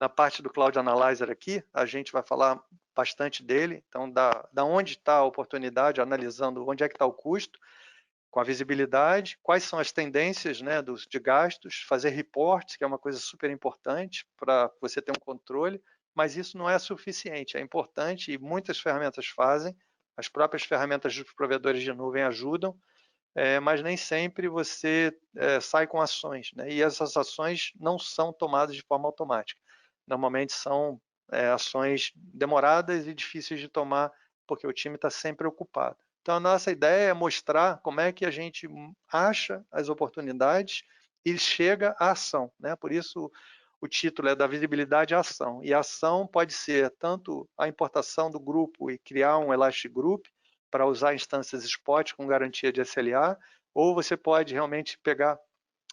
Na parte do Cloud Analyzer aqui, a gente vai falar bastante dele, então da onde está a oportunidade, analisando onde é que está o custo, com a visibilidade, quais são as tendências, né, de gastos, fazer reports, que é uma coisa super importante para você ter um controle, mas isso não é suficiente, é importante e muitas ferramentas fazem, as próprias ferramentas dos provedores de nuvem ajudam, mas nem sempre você sai com ações, né? E essas ações não são tomadas de forma automática. Normalmente são ações demoradas e difíceis de tomar, porque o time está sempre ocupado. Então, a nossa ideia é mostrar como é que a gente acha as oportunidades e chega à ação, né? Por isso, o título é da visibilidade à ação. E a ação pode ser tanto a importação do grupo e criar um Elastic Group, para usar instâncias spot com garantia de SLA, ou você pode realmente pegar,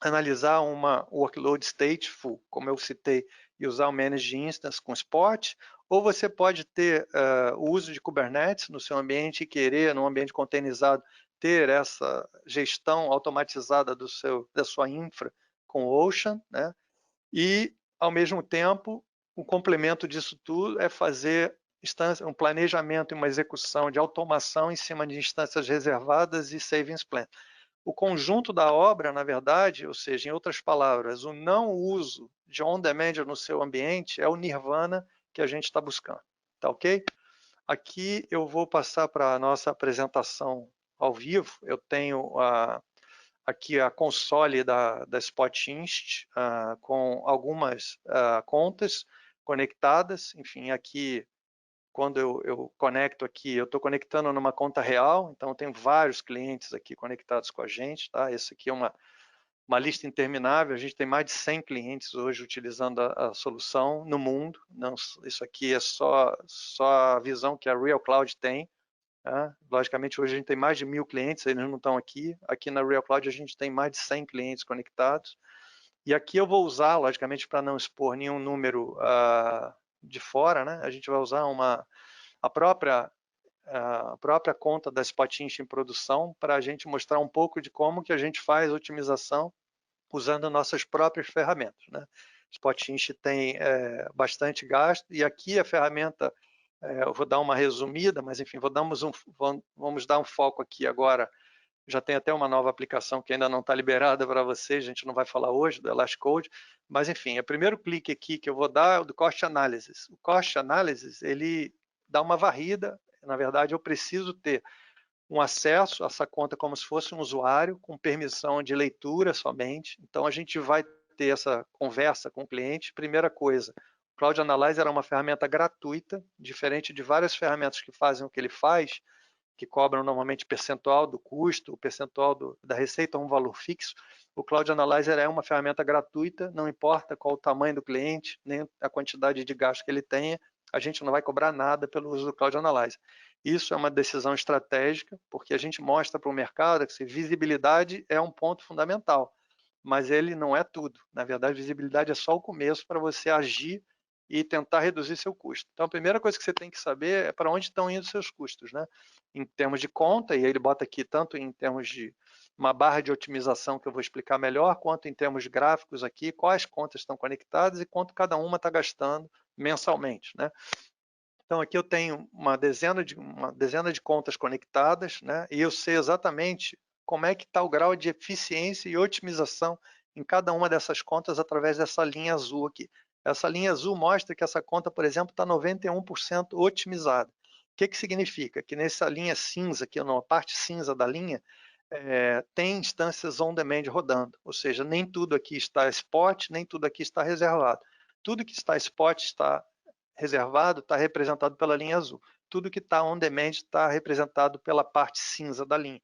analisar uma workload stateful, como eu citei, e usar o Managed Instance com spot, ou você pode ter o uso de Kubernetes no seu ambiente e querer, num ambiente containerizado, ter essa gestão automatizada da sua infra com Ocean, né? E, ao mesmo tempo, o complemento disso tudo é fazer um planejamento e uma execução de automação em cima de instâncias reservadas e savings plan. O conjunto da obra, na verdade, ou seja, em outras palavras, o não uso de on-demand no seu ambiente é o nirvana que a gente está buscando. Tá ok? Aqui eu vou passar para a nossa apresentação ao vivo. Eu tenho aqui a console da Spotinst com algumas contas conectadas. Enfim, aqui quando eu conecto aqui, eu estou conectando numa conta real, então eu tenho vários clientes aqui conectados com a gente, tá? Essa aqui é uma lista interminável, a gente tem mais de 100 clientes hoje utilizando a solução no mundo. Não, isso aqui é só a visão que a Real Cloud tem. Tá? Logicamente, hoje a gente tem mais de 1.000 clientes, eles não estão aqui. Aqui na Real Cloud a gente tem mais de 100 clientes conectados. E aqui eu vou usar, logicamente, para não expor nenhum número de fora, né? A gente vai usar a própria conta da Spotinst em produção para a gente mostrar um pouco de como que a gente faz otimização usando nossas próprias ferramentas, né? Spotinst tem bastante gasto e aqui a ferramenta, eu vou dar uma resumida, mas enfim, vamos dar um foco aqui agora. Já tem até uma nova aplicação que ainda não está liberada para vocês, a gente não vai falar hoje do Elastic Code, mas enfim, o primeiro clique aqui que eu vou dar é o do Cost Analysis. O Cost Analysis, ele dá uma varrida, na verdade eu preciso ter um acesso a essa conta como se fosse um usuário, com permissão de leitura somente. Então, a gente vai ter essa conversa com o cliente. Primeira coisa, o Cloud Analyzer é uma ferramenta gratuita, diferente de várias ferramentas que fazem o que ele faz, que cobram normalmente percentual do custo, o percentual da receita, um valor fixo. O Cloud Analyzer é uma ferramenta gratuita, não importa qual o tamanho do cliente, nem a quantidade de gasto que ele tenha, a gente não vai cobrar nada pelo uso do Cloud Analyzer. Isso é uma decisão estratégica, porque a gente mostra para o mercado que visibilidade é um ponto fundamental, mas ele não é tudo. Na verdade, visibilidade é só o começo para você agir e tentar reduzir seu custo. Então, a primeira coisa que você tem que saber é para onde estão indo seus custos, né? Em termos de conta, e aí ele bota aqui tanto em termos de uma barra de otimização que eu vou explicar melhor, quanto em termos gráficos aqui, quais contas estão conectadas e quanto cada uma está gastando mensalmente, né? Então aqui eu tenho uma dezena de contas conectadas, né? E eu sei exatamente como é que está o grau de eficiência e otimização em cada uma dessas contas através dessa linha azul aqui. Essa linha azul mostra que essa conta, por exemplo, está 91% otimizada. O que significa? Que nessa linha cinza, aqui na parte cinza da linha, tem instâncias on-demand rodando, ou seja, nem tudo aqui está spot, nem tudo aqui está reservado. Tudo que está spot está reservado está representado pela linha azul. Tudo que está on-demand está representado pela parte cinza da linha.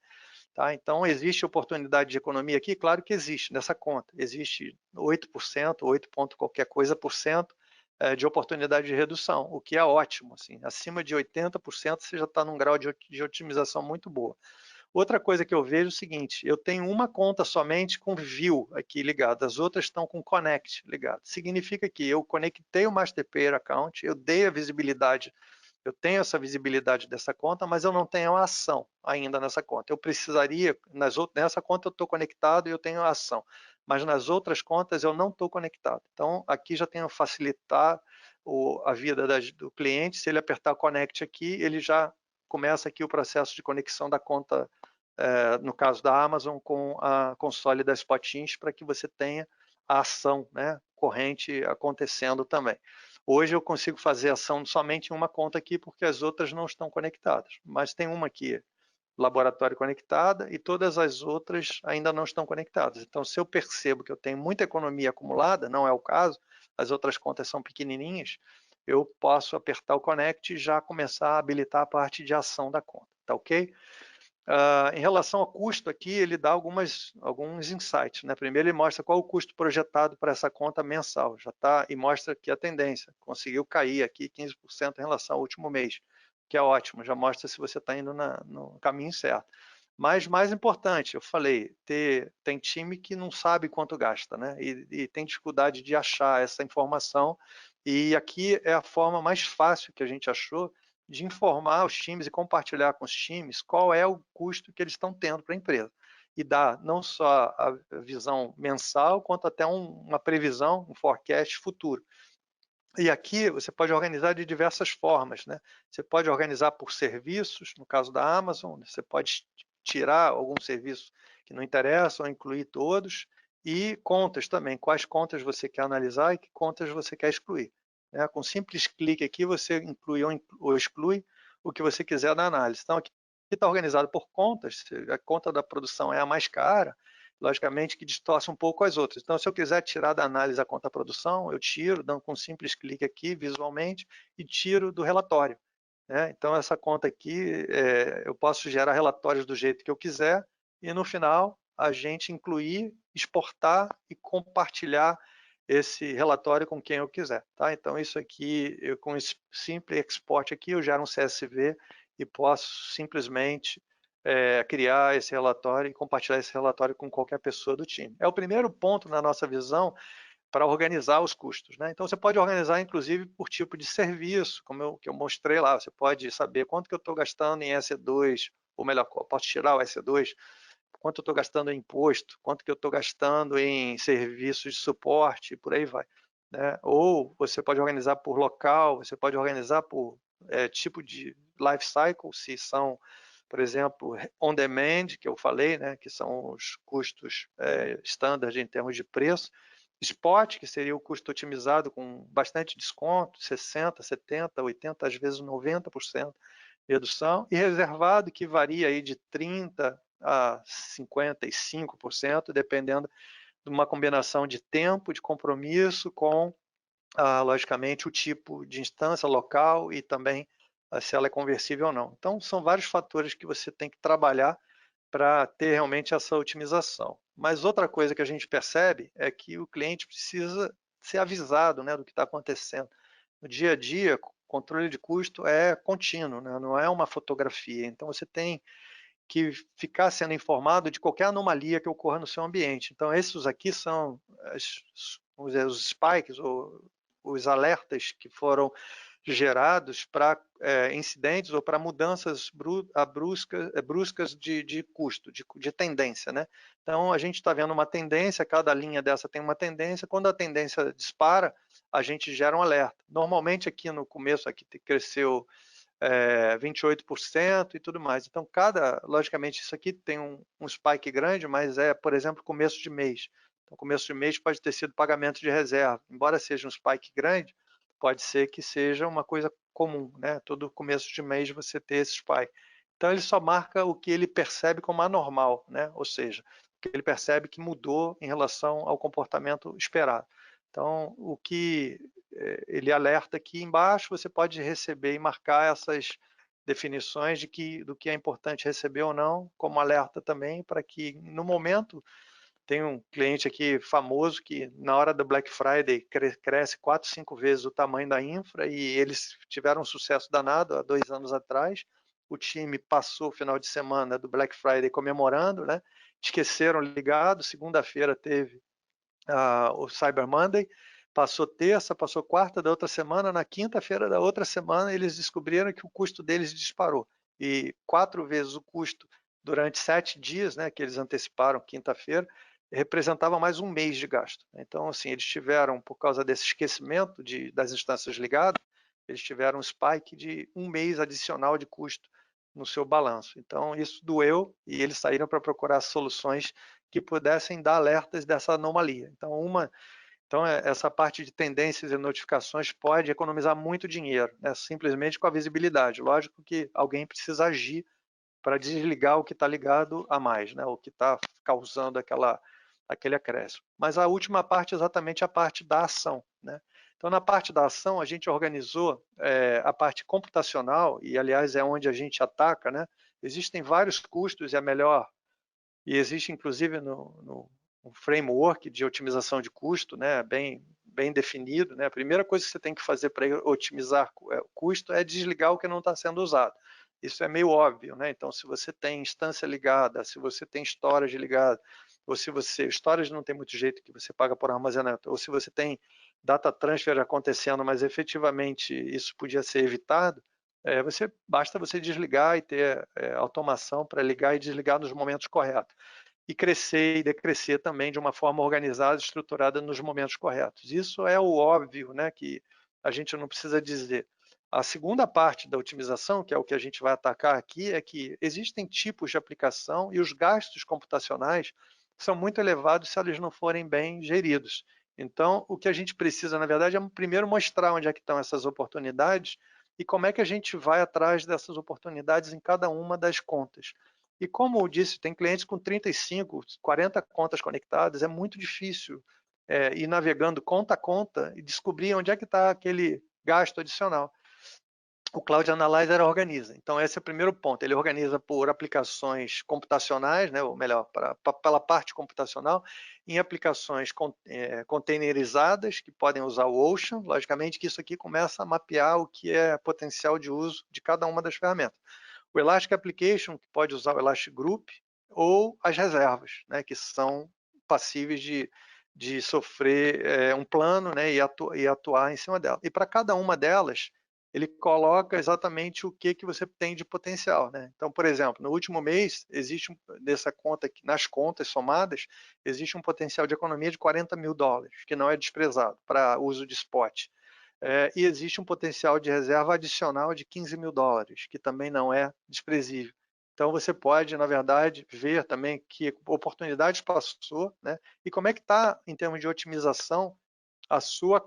Tá? Então, existe oportunidade de economia aqui? Claro que existe nessa conta. Existe 8%, 8 ponto qualquer coisa por cento de oportunidade de redução, o que é ótimo. Assim, acima de 80% você já está num grau de otimização muito boa. Outra coisa que eu vejo é o seguinte, eu tenho uma conta somente com view aqui ligada, as outras estão com connect ligado. Significa que eu conectei o Master Payer Account, eu dei a visibilidade, eu tenho essa visibilidade dessa conta, mas eu não tenho a ação ainda nessa conta. Eu precisaria, nessa conta eu estou conectado e eu tenho a ação, mas nas outras contas eu não estou conectado. Então, aqui já tenho facilitar a vida do cliente. Se ele apertar Connect aqui, ele já começa aqui o processo de conexão da conta, no caso da Amazon, com a console da Spotins, para que você tenha a ação, né, corrente acontecendo também. Hoje eu consigo fazer ação somente em uma conta aqui, porque as outras não estão conectadas, mas tem uma aqui, laboratório conectada, e todas as outras ainda não estão conectadas. Então, se eu percebo que eu tenho muita economia acumulada, não é o caso, as outras contas são pequenininhas, eu posso apertar o Connect e já começar a habilitar a parte de ação da conta, tá ok? Em relação ao custo aqui, ele dá alguns insights, né? Primeiro ele mostra qual o custo projetado para essa conta mensal, já tá, e mostra que a tendência conseguiu cair aqui 15% em relação ao último mês, que é ótimo, já mostra se você está indo no caminho certo. Mas mais importante, eu falei, tem time que não sabe quanto gasta, né? E tem dificuldade de achar essa informação, e aqui é a forma mais fácil que a gente achou de informar os times e compartilhar com os times qual é o custo que eles estão tendo para a empresa. E dar não só a visão mensal, quanto até uma previsão, um forecast futuro. E aqui você pode organizar de diversas formas, né? Você pode organizar por serviços, no caso da Amazon, você pode tirar algum serviço que não interessa ou incluir todos, e contas também, quais contas você quer analisar e que contas você quer excluir. Né? Com simples clique aqui você inclui ou exclui o que você quiser da análise. Então aqui está organizado por contas, a conta da produção é a mais cara, logicamente que distorce um pouco as outras. Então, se eu quiser tirar da análise a conta produção, eu tiro, dando com um simples clique aqui visualmente e tiro do relatório. Né? Então, essa conta aqui, eu posso gerar relatórios do jeito que eu quiser e no final a gente incluir, exportar e compartilhar esse relatório com quem eu quiser. Tá? Então, isso aqui, com esse simples export aqui, eu gero um CSV e posso simplesmente criar esse relatório e compartilhar esse relatório com qualquer pessoa do time. É o primeiro ponto na nossa visão para organizar os custos. Né? Então, você pode organizar, inclusive, por tipo de serviço, como que eu mostrei lá. Você pode saber quanto que eu estou gastando em EC2, ou melhor, posso tirar o EC2, quanto eu estou gastando em imposto, quanto que eu estou gastando em serviços de suporte, e por aí vai. Né? Ou você pode organizar por local, você pode organizar por tipo de life cycle, se são, por exemplo, on demand, que eu falei, né, que são os custos standard em termos de preço, spot, que seria o custo otimizado com bastante desconto, 60%, 70%, 80%, às vezes 90% de redução, e reservado, que varia aí de 30% a 55%, dependendo de uma combinação de tempo, de compromisso com, logicamente, o tipo de instância local e também se ela é conversível ou não. Então, são vários fatores que você tem que trabalhar para ter realmente essa otimização. Mas outra coisa que a gente percebe é que o cliente precisa ser avisado, né, do que está acontecendo. No dia a dia, controle de custo é contínuo, né, não é uma fotografia. Então, você tem que ficar sendo informado de qualquer anomalia que ocorra no seu ambiente. Então, esses aqui são vamos dizer, os spikes, ou os alertas que foram gerados para incidentes ou para mudanças bruscas de custo, de tendência. Né? Então, a gente está vendo uma tendência, cada linha dessa tem uma tendência, quando a tendência dispara, a gente gera um alerta. Normalmente, aqui no começo, aqui cresceu 28% e tudo mais. Então, logicamente, isso aqui tem um spike grande, mas por exemplo, começo de mês. Então, começo de mês pode ter sido pagamento de reserva. Embora seja um spike grande, pode ser que seja uma coisa comum, né? Todo começo de mês você ter esse spike. Então, ele só marca o que ele percebe como anormal, né? Ou seja, o que ele percebe que mudou em relação ao comportamento esperado. Então, o que ele alerta aqui embaixo, você pode receber e marcar essas definições do que é importante receber ou não, como alerta também, para que no momento, tem um cliente aqui famoso que na hora do Black Friday cresce 4, 5 vezes o tamanho da infra, e eles tiveram um sucesso danado há 2 anos atrás. O time passou o final de semana do Black Friday comemorando, né? Esqueceram ligado, segunda-feira teve o Cyber Monday, passou terça, passou quarta da outra semana, na quinta-feira da outra semana eles descobriram que o custo deles disparou, e 4 vezes o custo durante 7 dias, né, que eles anteciparam quinta-feira, representava mais um mês de gasto. Então, assim, eles tiveram, por causa desse esquecimento das instâncias ligadas, eles tiveram um spike de um mês adicional de custo no seu balanço. Então, isso doeu e eles saíram para procurar soluções que pudessem dar alertas dessa anomalia. Então, essa parte de tendências e notificações pode economizar muito dinheiro, né? Simplesmente com a visibilidade. Lógico que alguém precisa agir para desligar o que está ligado a mais, né? O que está causando aquele acréscimo. Mas a última parte é exatamente a parte da ação, né? Então, na parte da ação, a gente organizou a parte computacional, e aliás é onde a gente ataca, né? Existem vários custos, e existe inclusive no framework de otimização de custo, né? Bem definido, né? A primeira coisa que você tem que fazer para otimizar o custo é desligar o que não está sendo usado. Isso é meio óbvio, né? Então, se você tem instância ligada, se você tem storage ligado, ou se você storage não tem muito jeito que você paga por armazenamento, ou se você tem data transfer acontecendo, mas efetivamente isso podia ser evitado, basta você desligar e ter automação para ligar e desligar nos momentos corretos. E crescer e decrescer também de uma forma organizada, estruturada nos momentos corretos. Isso é o óbvio, né, que a gente não precisa dizer. A segunda parte da otimização, que é o que a gente vai atacar aqui, é que existem tipos de aplicação e os gastos computacionais são muito elevados se eles não forem bem geridos. Então, o que a gente precisa, na verdade, é primeiro mostrar onde é que estão essas oportunidades e como é que a gente vai atrás dessas oportunidades em cada uma das contas. E como eu disse, tem clientes com 35, 40 contas conectadas, é muito difícil ir navegando conta a conta e descobrir onde é que está aquele gasto adicional. O Cloud Analyzer organiza. Então, esse é o primeiro ponto. Ele organiza por aplicações computacionais, né, ou melhor, pela parte computacional, em aplicações containerizadas, que podem usar o Ocean. Logicamente que isso aqui começa a mapear o que é potencial de uso de cada uma das ferramentas. O Elastic Application, que pode usar o Elastic Group, ou as reservas, né, que são passíveis de sofrer um plano, né, e atuar em cima dela. E para cada uma delas, ele coloca exatamente o que você tem de potencial, né? Então, por exemplo, no último mês, existe dessa conta, nas contas somadas, existe um potencial de economia de $40 mil, que não é desprezado para uso de spot. E existe um potencial de reserva adicional de $15 mil, que também não é desprezível. Então, você pode, na verdade, ver também que oportunidades passou, né? E como é que está, em termos de otimização, a sua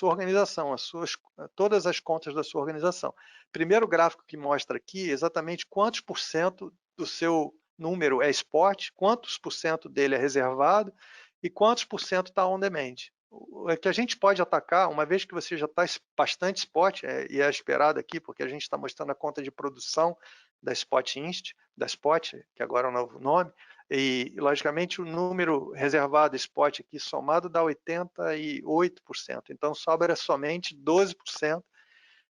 organização, todas as contas da sua organização. Primeiro gráfico que mostra aqui exatamente quantos por cento do seu número é spot, quantos por cento dele é reservado e quantos por cento está on demand. O que a gente pode atacar, uma vez que você já está bastante spot, e é esperado aqui, porque a gente está mostrando a conta de produção da Spot Inst, da Spot, que agora é o novo nome, e, logicamente, o número reservado spot aqui somado dá 88%. Então, sobra somente 12%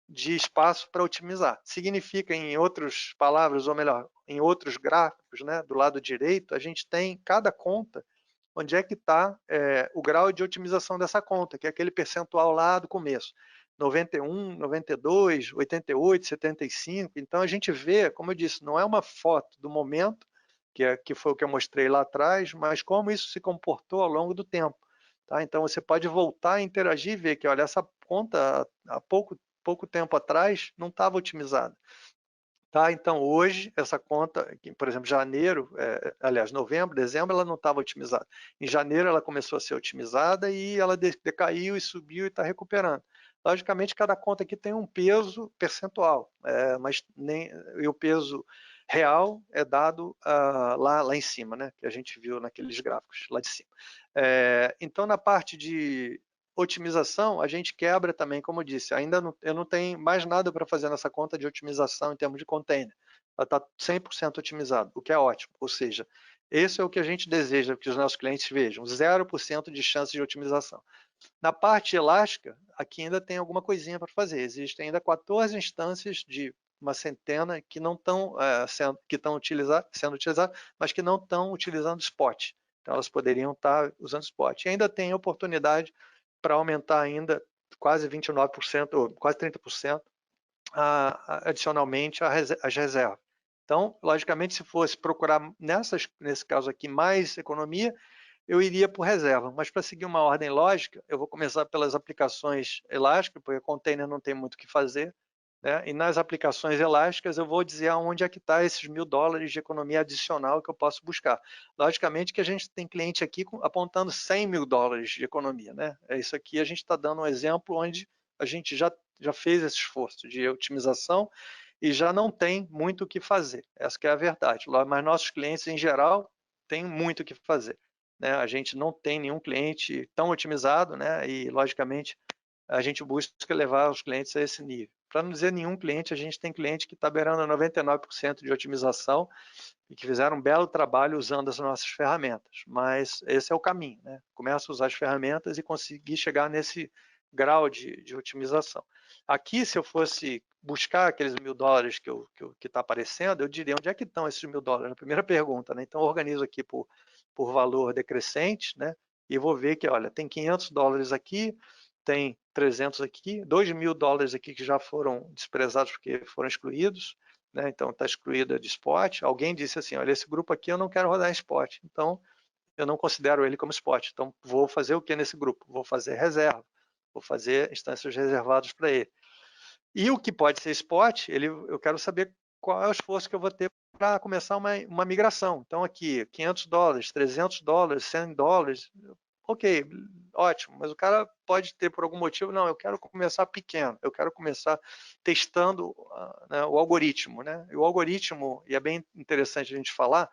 de espaço para otimizar. Significa, em outras palavras, ou melhor, em outros gráficos, né, do lado direito, a gente tem cada conta onde é que está o grau de otimização dessa conta, que é aquele percentual lá do começo. 91, 92, 88, 75. Então, a gente vê, como eu disse, não é uma foto do momento, que foi o que eu mostrei lá atrás, mas como isso se comportou ao longo do tempo. Tá? Então, você pode voltar a interagir e ver que, olha, essa conta, há pouco tempo atrás, não estava otimizada. Tá? Então, hoje, essa conta, por exemplo, janeiro, aliás, novembro, dezembro, ela não estava otimizada. Em janeiro, ela começou a ser otimizada e ela decaiu e subiu e está recuperando. Logicamente, cada conta aqui tem um peso percentual, mas e o peso real é dado lá em cima, né? Que a gente viu naqueles gráficos lá de cima. Então, na parte de otimização, a gente quebra também, como eu disse, eu não tenho mais nada para fazer nessa conta de otimização em termos de container. Ela está 100% otimizada, o que é ótimo. Ou seja, esse é o que a gente deseja que os nossos clientes vejam, 0% de chance de otimização. Na parte elástica, aqui ainda tem alguma coisinha para fazer. Existem ainda 14 instâncias de uma centena que não estão sendo utilizadas, mas que não estão utilizando spot. Então, elas poderiam estar usando spot. E ainda tem oportunidade para aumentar ainda quase 29%, ou quase 30%, adicionalmente as reservas. Então, logicamente, se fosse procurar nesse caso aqui mais economia, eu iria por reserva. Mas para seguir uma ordem lógica, eu vou começar pelas aplicações elásticas, porque container não tem muito o que fazer, né? E nas aplicações elásticas eu vou dizer aonde é que está esses $1.000 de economia adicional que eu posso buscar. Logicamente que a gente tem cliente aqui apontando $100.000 de economia, né? É isso aqui, a gente está dando um exemplo onde a gente já fez esse esforço de otimização e já não tem muito o que fazer. Essa que é a verdade. Mas nossos clientes, em geral, têm muito o que fazer, né? A gente não tem nenhum cliente tão otimizado, né? E, logicamente, a gente busca levar os clientes a esse nível. Para não dizer nenhum cliente, a gente tem cliente que está beirando 99% de otimização e que fizeram um belo trabalho usando as nossas ferramentas. Mas esse é o caminho, né? Começa a usar as ferramentas e conseguir chegar nesse grau de otimização. Aqui, se eu fosse buscar aqueles $1.000 que está aparecendo, eu diria onde é que estão esses $1.000? Na primeira pergunta, né? Então, eu organizo aqui por valor decrescente, né? E vou ver que, olha, tem $500 aqui, tem 300 aqui, $2.000 aqui que já foram desprezados porque foram excluídos, né? Então está excluída de spot. Alguém disse assim, olha, esse grupo aqui eu não quero rodar em spot, então eu não considero ele como spot. Então vou fazer o que nesse grupo? Vou fazer reserva, vou fazer instâncias reservadas para ele. E o que pode ser spot, eu quero saber qual é o esforço que eu vou ter para começar uma migração. Então aqui, $500, $300, $100, ok, ótimo, mas o cara pode ter por algum motivo, não, eu quero começar pequeno, eu quero começar testando né, o algoritmo, né? E o algoritmo, e é bem interessante a gente falar,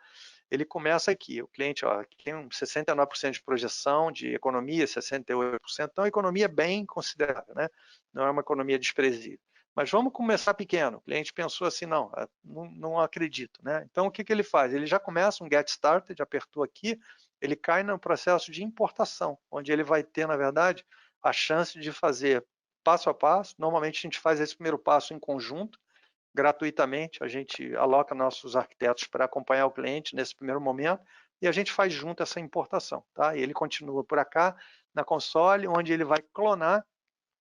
ele começa aqui, o cliente ó, tem 69% de projeção de economia, 68%, então a economia é bem considerável, né? Não é uma economia desprezível. Mas vamos começar pequeno. O cliente pensou assim, não acredito, né? Então o que ele faz? Ele já começa um get started, apertou aqui, ele cai no processo de importação, onde ele vai ter, na verdade, a chance de fazer passo a passo. Normalmente a gente faz esse primeiro passo em conjunto, gratuitamente, a gente aloca nossos arquitetos para acompanhar o cliente nesse primeiro momento e a gente faz junto essa importação, tá? E ele continua por cá na console, onde ele vai clonar,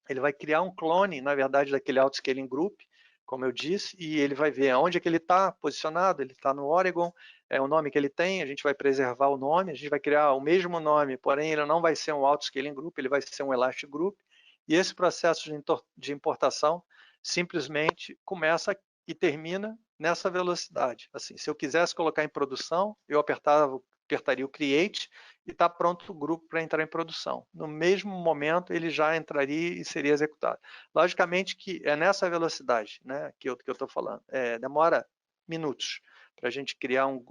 ele vai criar um clone, na verdade, daquele auto-scaling group, como eu disse, e ele vai ver onde é que ele está posicionado, ele está no Oregon, é o nome que ele tem, a gente vai preservar o nome, a gente vai criar o mesmo nome, porém ele não vai ser um auto-scaling group, ele vai ser um elastic group, e esse processo de importação simplesmente começa e termina nessa velocidade. Assim, se eu quisesse colocar em produção, eu apertaria o create e está pronto o grupo para entrar em produção. No mesmo momento, ele já entraria e seria executado. Logicamente que é nessa velocidade, né, que eu estou falando. Demora minutos para a gente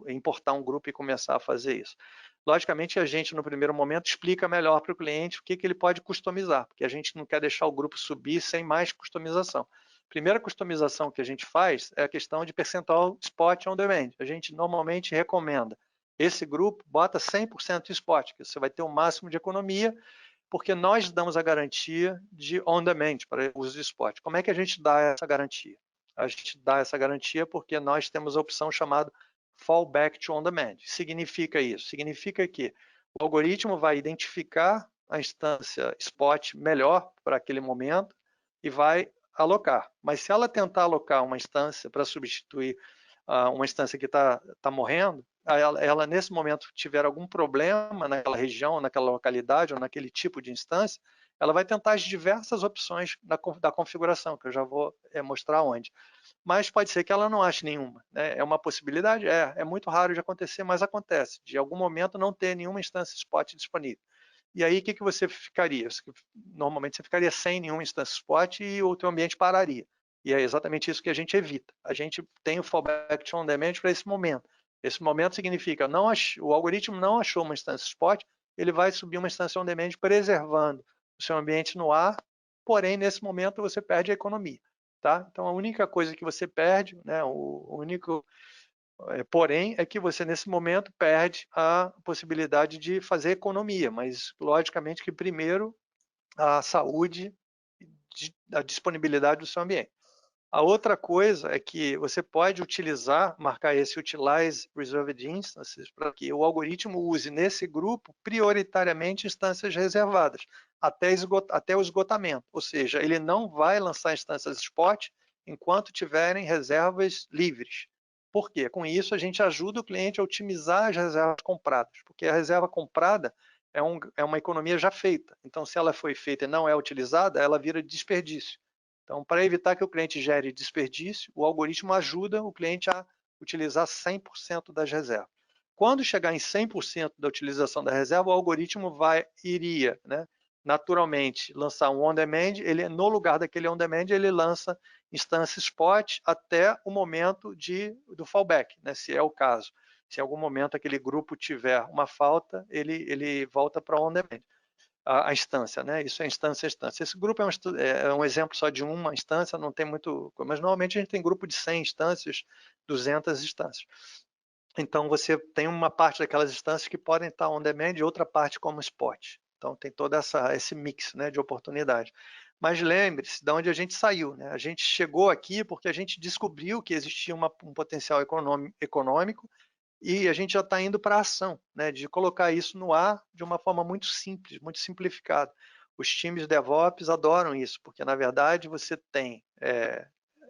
importar um grupo e começar a fazer isso. Logicamente, a gente, no primeiro momento, explica melhor para o cliente o que ele pode customizar, porque a gente não quer deixar o grupo subir sem mais customização. A primeira customização que a gente faz é a questão de percentual spot on demand. A gente normalmente recomenda esse grupo, bota 100% spot, que você vai ter o máximo de economia, porque nós damos a garantia de on demand para o uso de spot. Como é que a gente dá essa garantia? A gente dá essa garantia porque nós temos a opção chamada fallback to on demand. Significa isso? Significa que o algoritmo vai identificar a instância spot melhor para aquele momento e vai alocar. Mas se ela tentar alocar uma instância para substituir uma instância que está morrendo, ela nesse momento tiver algum problema naquela região, naquela localidade ou naquele tipo de instância, ela vai tentar as diversas opções da configuração, que eu já vou mostrar onde. Mas pode ser que ela não ache nenhuma, né? É uma possibilidade? É muito raro de acontecer, mas acontece. De algum momento não ter nenhuma instância spot disponível. E aí, o que você ficaria? Normalmente você ficaria sem nenhuma instância spot e o teu ambiente pararia. E é exatamente isso que a gente evita. A gente tem o fallback on demand para esse momento. Esse momento significa, o algoritmo não achou uma instância spot, ele vai subir uma instância on demand preservando o seu ambiente no ar, porém, nesse momento, você perde a economia. Tá? Então, a única coisa que você perde, né, o único porém, é que você, nesse momento, perde a possibilidade de fazer economia, mas, logicamente, que primeiro a saúde, a disponibilidade do seu ambiente. A outra coisa é que você pode marcar esse Utilize Reserved Instances para que o algoritmo use nesse grupo prioritariamente instâncias reservadas, até o esgotamento. Ou seja, ele não vai lançar instâncias spot enquanto tiverem reservas livres. Por quê? Com isso, a gente ajuda o cliente a otimizar as reservas compradas, porque a reserva comprada é uma economia já feita. Então, se ela foi feita e não é utilizada, ela vira desperdício. Então, para evitar que o cliente gere desperdício, o algoritmo ajuda o cliente a utilizar 100% das reservas. Quando chegar em 100% da utilização da reserva, o algoritmo iria, né, naturalmente, lançar um on-demand, no lugar daquele on-demand, ele lança instância spot até o momento do fallback, né, se é o caso. Se em algum momento aquele grupo tiver uma falta, ele volta para on-demand. A instância, né? Isso é instância a instância. Esse grupo é um exemplo só de uma instância, não tem muito, mas normalmente a gente tem grupo de 100 instâncias, 200 instâncias. Então você tem uma parte daquelas instâncias que podem estar on demand e outra parte como spot. Então tem todo esse mix, né, de oportunidade. Mas lembre-se de onde a gente saiu, né? A gente chegou aqui porque a gente descobriu que existia um potencial econômico e a gente já está indo para a ação, né, de colocar isso no ar de uma forma muito simples, muito simplificada. Os times de DevOps adoram isso, porque na verdade você tem,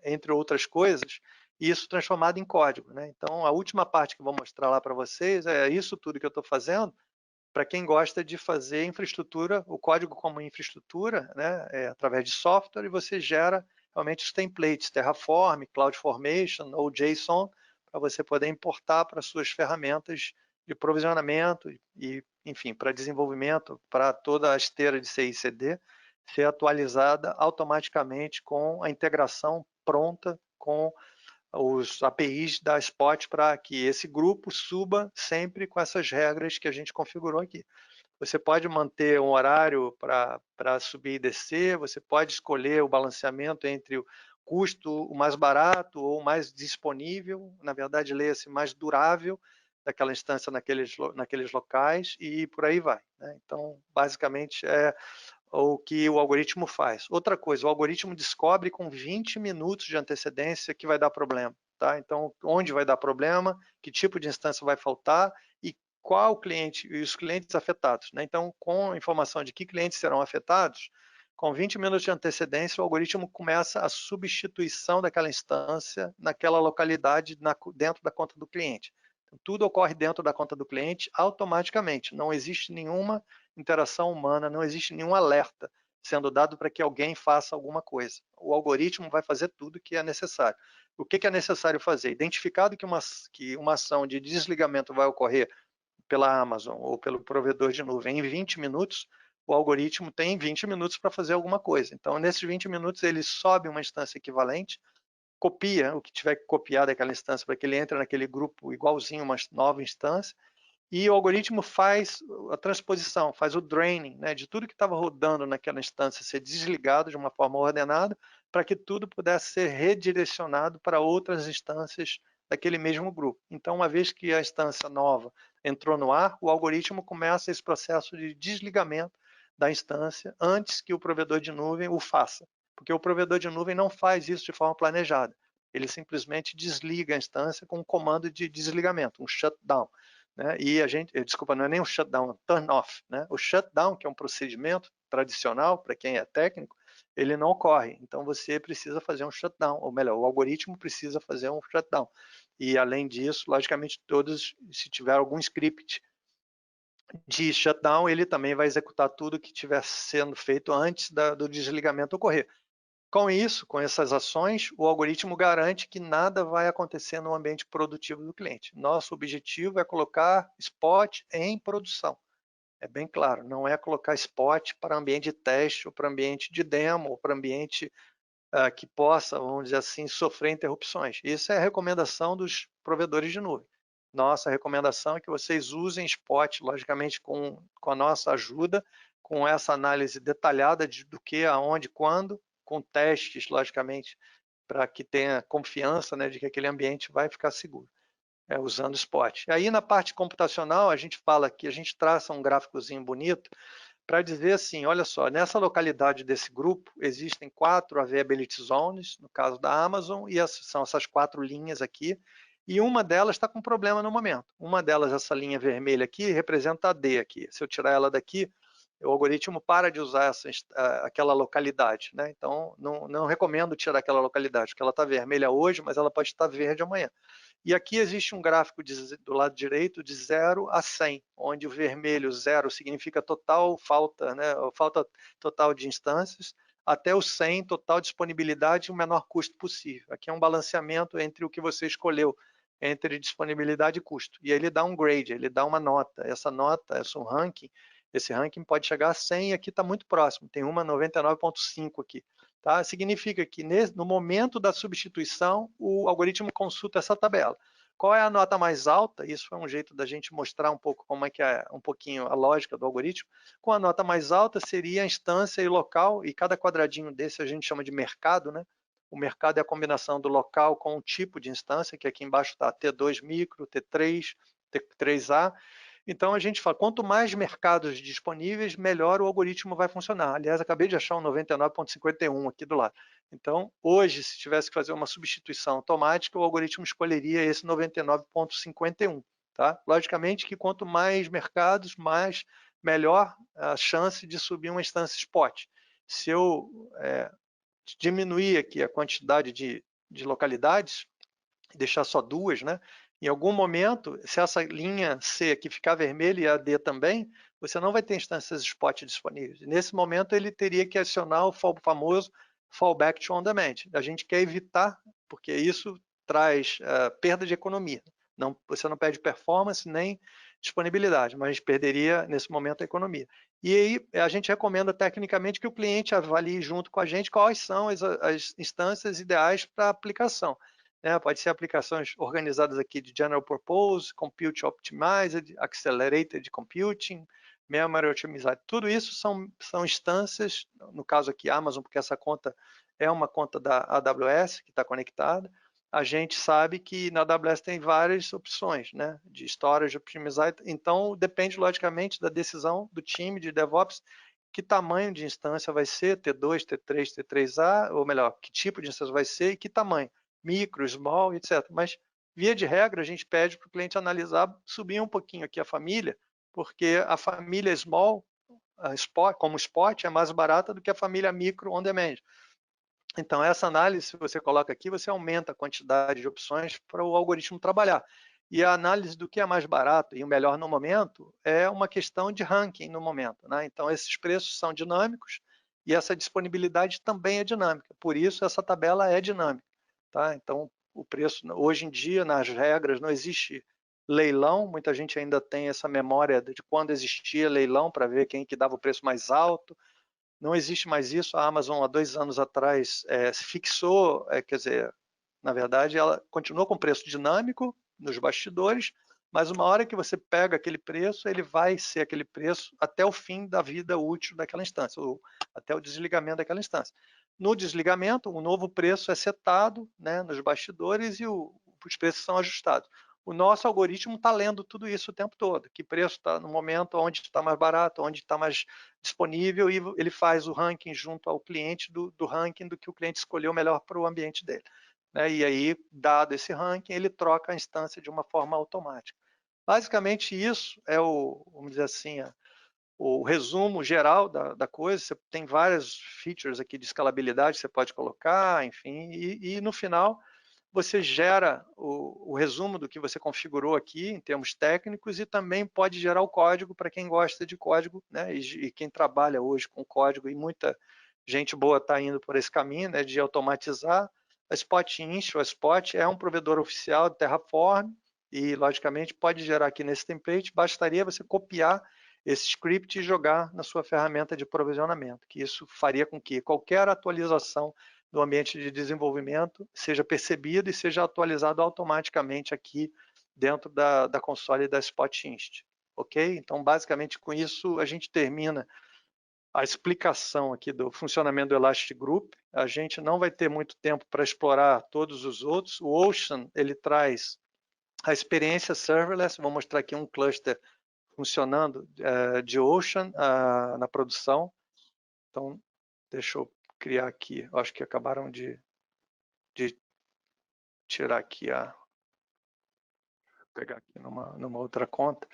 entre outras coisas, isso transformado em código, né? Então a última parte que eu vou mostrar lá para vocês é isso tudo que eu estou fazendo para quem gosta de fazer infraestrutura, o código como infraestrutura, né, através de software, e você gera realmente os templates, Terraform, CloudFormation ou JSON, para você poder importar para suas ferramentas de provisionamento e, enfim, para desenvolvimento, para toda a esteira de CI e CD ser atualizada automaticamente com a integração pronta com os APIs da Spot para que esse grupo suba sempre com essas regras que a gente configurou aqui. Você pode manter um horário para subir e descer, você pode escolher o balanceamento entre o custo o mais barato ou o mais disponível, na verdade, leia-se mais durável daquela instância naqueles locais e por aí vai, né? Então, basicamente, é o que o algoritmo faz. Outra coisa, o algoritmo descobre com 20 minutos de antecedência que vai dar problema. Tá? Então, onde vai dar problema, que tipo de instância vai faltar e qual cliente e os clientes afetados. Né? Então, com a informação de que clientes serão afetados, com 20 minutos de antecedência, o algoritmo começa a substituição daquela instância naquela localidade dentro da conta do cliente. Então, tudo ocorre dentro da conta do cliente automaticamente. Não existe nenhuma interação humana, não existe nenhum alerta sendo dado para que alguém faça alguma coisa. O algoritmo vai fazer tudo que é necessário. O que é necessário fazer? Identificado que uma ação de desligamento vai ocorrer pela Amazon ou pelo provedor de nuvem em 20 minutos, o algoritmo tem 20 minutos para fazer alguma coisa. Então, nesses 20 minutos, ele sobe uma instância equivalente, copia o que tiver que copiar daquela instância para que ele entre naquele grupo igualzinho, uma nova instância, e o algoritmo faz a transposição, faz o draining, né, de tudo que estava rodando naquela instância ser desligado de uma forma ordenada para que tudo pudesse ser redirecionado para outras instâncias daquele mesmo grupo. Então, uma vez que a instância nova entrou no ar, o algoritmo começa esse processo de desligamento da instância antes que o provedor de nuvem o faça, porque o provedor de nuvem não faz isso de forma planejada. Ele simplesmente desliga a instância com um comando de desligamento, um shutdown. Né? E desculpa, não é nem um shutdown, é um turn off. Né? O shutdown, que é um procedimento tradicional para quem é técnico, ele não ocorre. Então você precisa fazer um shutdown, ou melhor, o algoritmo precisa fazer um shutdown. E além disso, logicamente, se tiver algum script de shutdown, ele também vai executar tudo que estiver sendo feito antes do desligamento ocorrer. Com isso, com essas ações, o algoritmo garante que nada vai acontecer no ambiente produtivo do cliente. Nosso objetivo é colocar Spot em produção. É bem claro, não é colocar Spot para ambiente de teste, ou para ambiente de demo, ou para ambiente que possa, vamos dizer assim, sofrer interrupções. Isso é a recomendação dos provedores de nuvem. Nossa recomendação é que vocês usem Spot, logicamente com a nossa ajuda, com essa análise detalhada do que, aonde, quando, com testes, logicamente, para que tenha confiança, né, de que aquele ambiente vai ficar seguro, usando Spot. E aí, na parte computacional, a gente fala que a gente traça um gráficozinho bonito para dizer assim, olha só, nessa localidade desse grupo existem 4 availability zones, no caso da Amazon, e são essas 4 linhas aqui, e uma delas está com problema no momento. Uma delas, essa linha vermelha aqui, representa a D aqui. Se eu tirar ela daqui, o algoritmo para de usar aquela localidade. Né? Então, não recomendo tirar aquela localidade, porque ela está vermelha hoje, mas ela pode estar verde amanhã. E aqui existe um gráfico do lado direito de 0 a 100, onde o vermelho 0 significa total falta, né, falta total de instâncias, até o 100, total disponibilidade e o menor custo possível. Aqui é um balanceamento entre o que você escolheu, entre disponibilidade e custo. E ele dá um grade, ele dá uma nota. Essa nota, esse ranking pode chegar a 100 e aqui está muito próximo, tem uma 99,5 aqui. Tá? Significa que no momento da substituição, o algoritmo consulta essa tabela. Qual é a nota mais alta? Isso é um jeito da gente mostrar um pouco como é que é um pouquinho a lógica do algoritmo. Com a nota mais alta seria a instância e local, e cada quadradinho desse a gente chama de mercado, né? O mercado é a combinação do local com o tipo de instância, que aqui embaixo está T2 micro, T3, T3A. Então a gente fala, quanto mais mercados disponíveis, melhor o algoritmo vai funcionar. Aliás, acabei de achar um 99,51 aqui do lado. Então, hoje, se tivesse que fazer uma substituição automática, o algoritmo escolheria esse 99,51. Tá? Logicamente que quanto mais mercados, melhor a chance de subir uma instância spot. Se eu diminuir aqui a quantidade de localidades, deixar só duas, né? Em algum momento, se essa linha C aqui ficar vermelha e a D também, você não vai ter instâncias spot disponíveis. Nesse momento, ele teria que acionar o famoso fallback to on demand. A gente quer evitar, porque isso traz perda de economia. Você não perde performance nem disponibilidade, mas perderia, nesse momento, a economia. E aí, a gente recomenda tecnicamente que o cliente avalie junto com a gente quais são as instâncias ideais para a aplicação. Pode ser aplicações organizadas aqui de General Purpose, Compute Optimized, Accelerated Computing, Memory Optimized. Tudo isso são instâncias, no caso aqui Amazon, porque essa conta é uma conta da AWS que está conectada. A gente sabe que na AWS tem várias opções, né, de Storage Optimized. Então, depende logicamente da decisão do time de DevOps, que tamanho de instância vai ser, T2, T3, T3A, ou melhor, que tipo de instância vai ser e que tamanho. Micro, small, etc. Mas, via de regra, a gente pede para o cliente analisar, subir um pouquinho aqui a família, porque a família small, como spot, é mais barata do que a família micro on demand. Então, essa análise, se você coloca aqui, você aumenta a quantidade de opções para o algoritmo trabalhar. E a análise do que é mais barato e o melhor no momento é uma questão de ranking no momento. Né? Então, esses preços são dinâmicos e essa disponibilidade também é dinâmica. Por isso, essa tabela é dinâmica. Tá? Então, o preço, hoje em dia, nas regras, não existe leilão. Muita gente ainda tem essa memória de quando existia leilão para ver quem que dava o preço mais alto. Não existe mais isso. A Amazon, há 2 anos atrás, se fixou, quer dizer, na verdade, ela continuou com preço dinâmico nos bastidores, mas uma hora que você pega aquele preço, ele vai ser aquele preço até o fim da vida útil daquela instância, ou até o desligamento daquela instância. No desligamento, o novo preço é setado, né, nos bastidores e os preços são ajustados. O nosso algoritmo está lendo tudo isso o tempo todo. Que preço está no momento, onde está mais barato, onde está mais disponível, e ele faz o ranking junto ao cliente do ranking do que o cliente escolheu melhor para o ambiente dele. Né? E aí, dado esse ranking, ele troca a instância de uma forma automática. Basicamente, isso é vamos dizer assim, o resumo geral da coisa. Você tem várias features aqui de escalabilidade que você pode colocar, enfim, e no final você gera o resumo do que você configurou aqui em termos técnicos e também pode gerar o código para quem gosta de código, né? E quem trabalha hoje com código, e muita gente boa está indo por esse caminho, né, de automatizar. A Spot-Inst, ou a Spot, é um provedor oficial de Terraform e, logicamente, pode gerar aqui nesse template. Bastaria você copiar esse script e jogar na sua ferramenta de provisionamento, que isso faria com que qualquer atualização do ambiente de desenvolvimento seja percebido e seja atualizado automaticamente aqui dentro da console da Spot-Inst. Ok? Então, basicamente, com isso, a gente termina a explicação aqui do funcionamento do Elastic Group. A gente não vai ter muito tempo para explorar todos os outros. O Ocean, ele traz a experiência serverless. Vou mostrar aqui um cluster funcionando de Ocean na produção. Então, deixa eu criar aqui. Eu acho que acabaram de tirar aqui pegar aqui numa outra conta,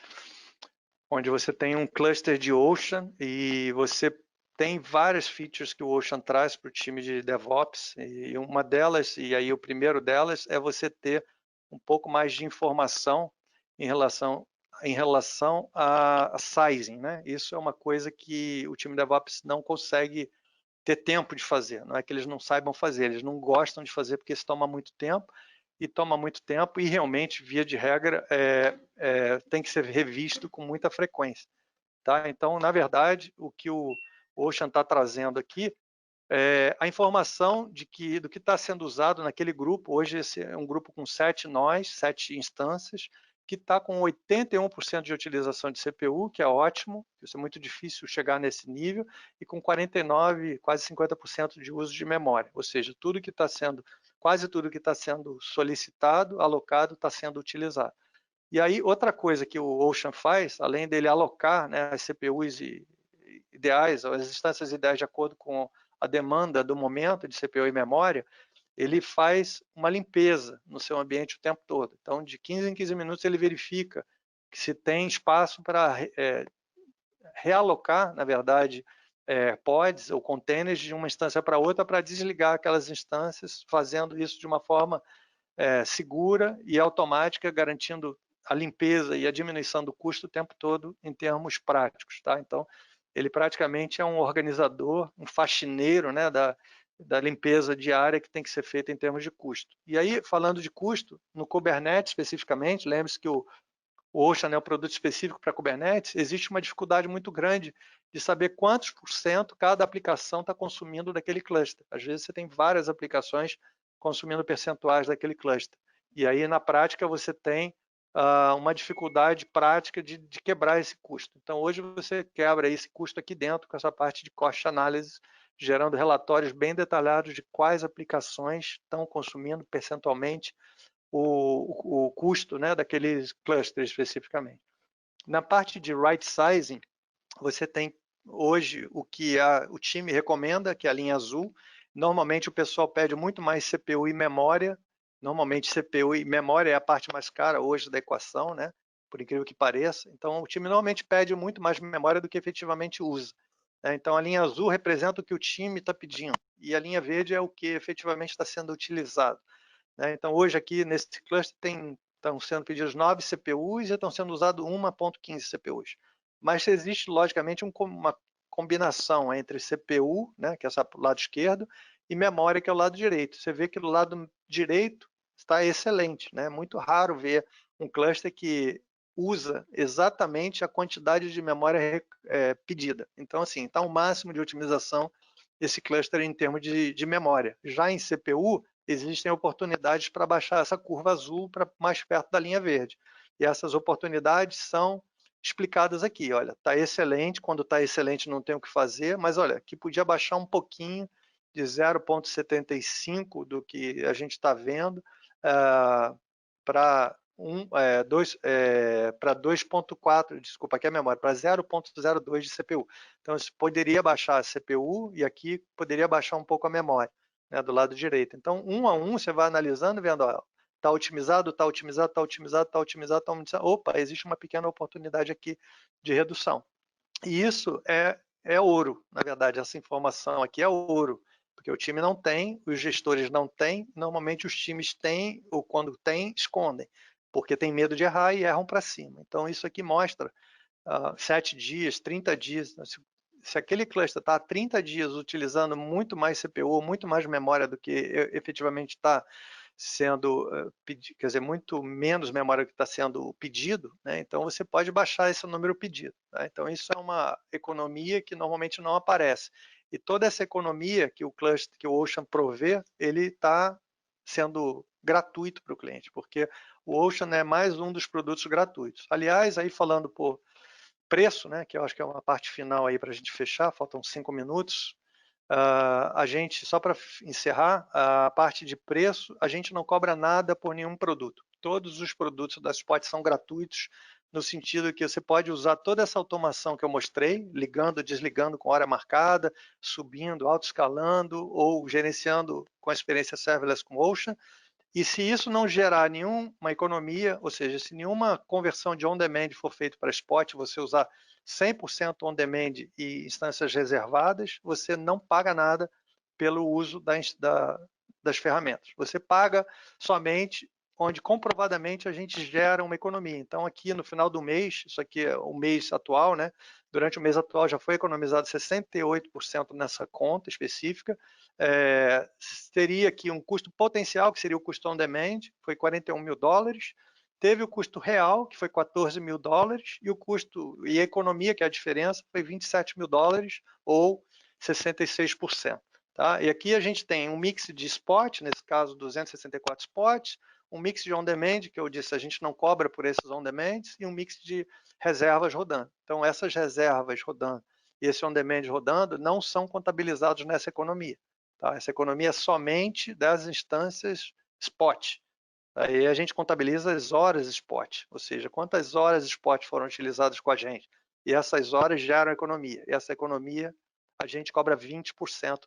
onde você tem um cluster de Ocean e você tem várias features que o Ocean traz para o time de DevOps, e uma delas, e aí o primeiro delas, é você ter um pouco mais de informação em relação a sizing, né? Isso é uma coisa que o time DevOps não consegue ter tempo de fazer. Não é que eles não saibam fazer, eles não gostam de fazer porque isso toma muito tempo e realmente, via de regra, tem que ser revisto com muita frequência. Tá? Então, na verdade, o que o Ocean está trazendo aqui é a informação do que está sendo usado naquele grupo. Hoje esse é um grupo com 7 instâncias, que está com 81% de utilização de CPU, que é ótimo, isso é muito difícil chegar nesse nível, e com 49%, quase 50% de uso de memória, ou seja, quase tudo que está sendo solicitado, alocado, está sendo utilizado. E aí, outra coisa que o Ocean faz, além dele alocar, né, as CPUs ideais, as instâncias ideais de acordo com a demanda do momento de CPU e memória, ele faz uma limpeza no seu ambiente o tempo todo. Então, de 15 em 15 minutos, ele verifica que se tem espaço para realocar, na verdade, pods ou containers de uma instância para outra para desligar aquelas instâncias, fazendo isso de uma forma segura e automática, garantindo a limpeza e a diminuição do custo o tempo todo em termos práticos. Tá? Então, ele praticamente é um organizador, um faxineiro, né, da limpeza diária que tem que ser feita em termos de custo. E aí, falando de custo, no Kubernetes especificamente, lembre-se que o Ocean é um produto específico para Kubernetes, existe uma dificuldade muito grande de saber quantos por cento cada aplicação está consumindo daquele cluster. Às vezes você tem várias aplicações consumindo percentuais daquele cluster. E aí, na prática, você tem uma dificuldade prática de quebrar esse custo. Então, hoje você quebra esse custo aqui dentro com essa parte de cost analysis, gerando relatórios bem detalhados de quais aplicações estão consumindo percentualmente o custo, né, daqueles clusters especificamente. Na parte de right sizing, você tem hoje o que o time recomenda, que é a linha azul. Normalmente o pessoal pede muito mais CPU e memória. Normalmente CPU e memória é a parte mais cara hoje da equação, né? Por incrível que pareça. Então o time normalmente pede muito mais memória do que efetivamente usa. Então a linha azul representa o que o time está pedindo e a linha verde é o que efetivamente está sendo utilizado. Então hoje aqui nesse cluster estão sendo pedidos 9 CPUs e estão sendo usados 1.15 CPUs. Mas existe, logicamente, uma combinação entre CPU, né, que é o lado esquerdo, e memória, que é o lado direito. Você vê que do lado direito está excelente. É muito raro ver um cluster que usa exatamente a quantidade de memória pedida. Então, assim, está o máximo de otimização esse cluster em termos de memória. Já em CPU, existem oportunidades para baixar essa curva azul para mais perto da linha verde. E essas oportunidades são explicadas aqui. Olha, está excelente, quando está excelente não tem o que fazer, mas olha, que podia baixar um pouquinho de 0,75 do que a gente está vendo para 2.4, desculpa, aqui é a memória, para 0.02 de CPU. Então, você poderia baixar a CPU e aqui poderia baixar um pouco a memória, né, do lado direito. Então, um a um, você vai analisando, vendo, está otimizado, está otimizado, está otimizado, está otimizado, está otimizado. Opa, existe uma pequena oportunidade aqui de redução. E isso é ouro, na verdade, essa informação aqui é ouro, porque o time não tem, os gestores não têm, normalmente os times têm, ou quando têm, escondem, porque tem medo de errar e erram para cima. Então, isso aqui mostra 7 dias, 30 dias, se aquele cluster está há 30 dias utilizando muito mais CPU, muito mais memória do que efetivamente está sendo quer dizer, muito menos memória que está sendo pedido, né? Então você pode baixar esse número pedido. Tá? Então isso é uma economia que normalmente não aparece. E toda essa economia que o cluster, que o Ocean provê, ele está sendo gratuito para o cliente, porque o Ocean é mais um dos produtos gratuitos. Aliás, aí falando por preço, né, que eu acho que é uma parte final aí para a gente fechar, faltam 5 minutos. A gente, só para encerrar, a parte de preço, a gente não cobra nada por nenhum produto. Todos os produtos da Spot são gratuitos, no sentido que você pode usar toda essa automação que eu mostrei, ligando, desligando com hora marcada, subindo, autoescalando ou gerenciando com a experiência serverless com Ocean. E se isso não gerar nenhuma economia, ou seja, se nenhuma conversão de on-demand for feita para Spot, você usar 100% on-demand e instâncias reservadas, você não paga nada pelo uso das ferramentas. Você paga somente onde comprovadamente a gente gera uma economia. Então, aqui no final do mês, isso aqui é o mês atual, né? Durante o mês atual já foi economizado 68% nessa conta específica. Teria aqui um custo potencial, que seria o custo on demand, foi $41 mil. Teve o custo real, que foi $14 mil, e o custo e a economia, que é a diferença, foi $27 mil, ou 66%. Tá? E aqui a gente tem um mix de spot, nesse caso 264 spots, um mix de on-demand, que eu disse, a gente não cobra por esses on-demands, e um mix de reservas rodando. Então, essas reservas rodando e esse on-demand rodando não são contabilizados nessa economia. Tá? Essa economia é somente das instâncias spot. Aí a gente contabiliza as horas spot, ou seja, quantas horas spot foram utilizadas com a gente. E essas horas geram economia. E essa economia a gente cobra 20%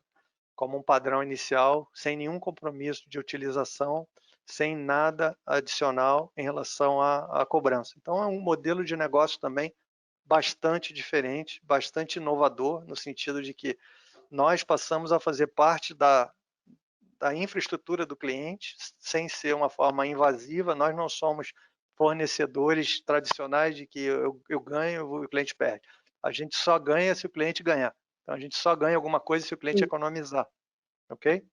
como um padrão inicial, sem nenhum compromisso de utilização, sem nada adicional em relação à cobrança. Então é um modelo de negócio também bastante diferente, bastante inovador, no sentido de que nós passamos a fazer parte da infraestrutura do cliente, sem ser uma forma invasiva. Nós não somos fornecedores tradicionais de que eu ganho e o cliente perde. A gente só ganha se o cliente ganhar. Então, a gente só ganha alguma coisa se o cliente economizar. Ok?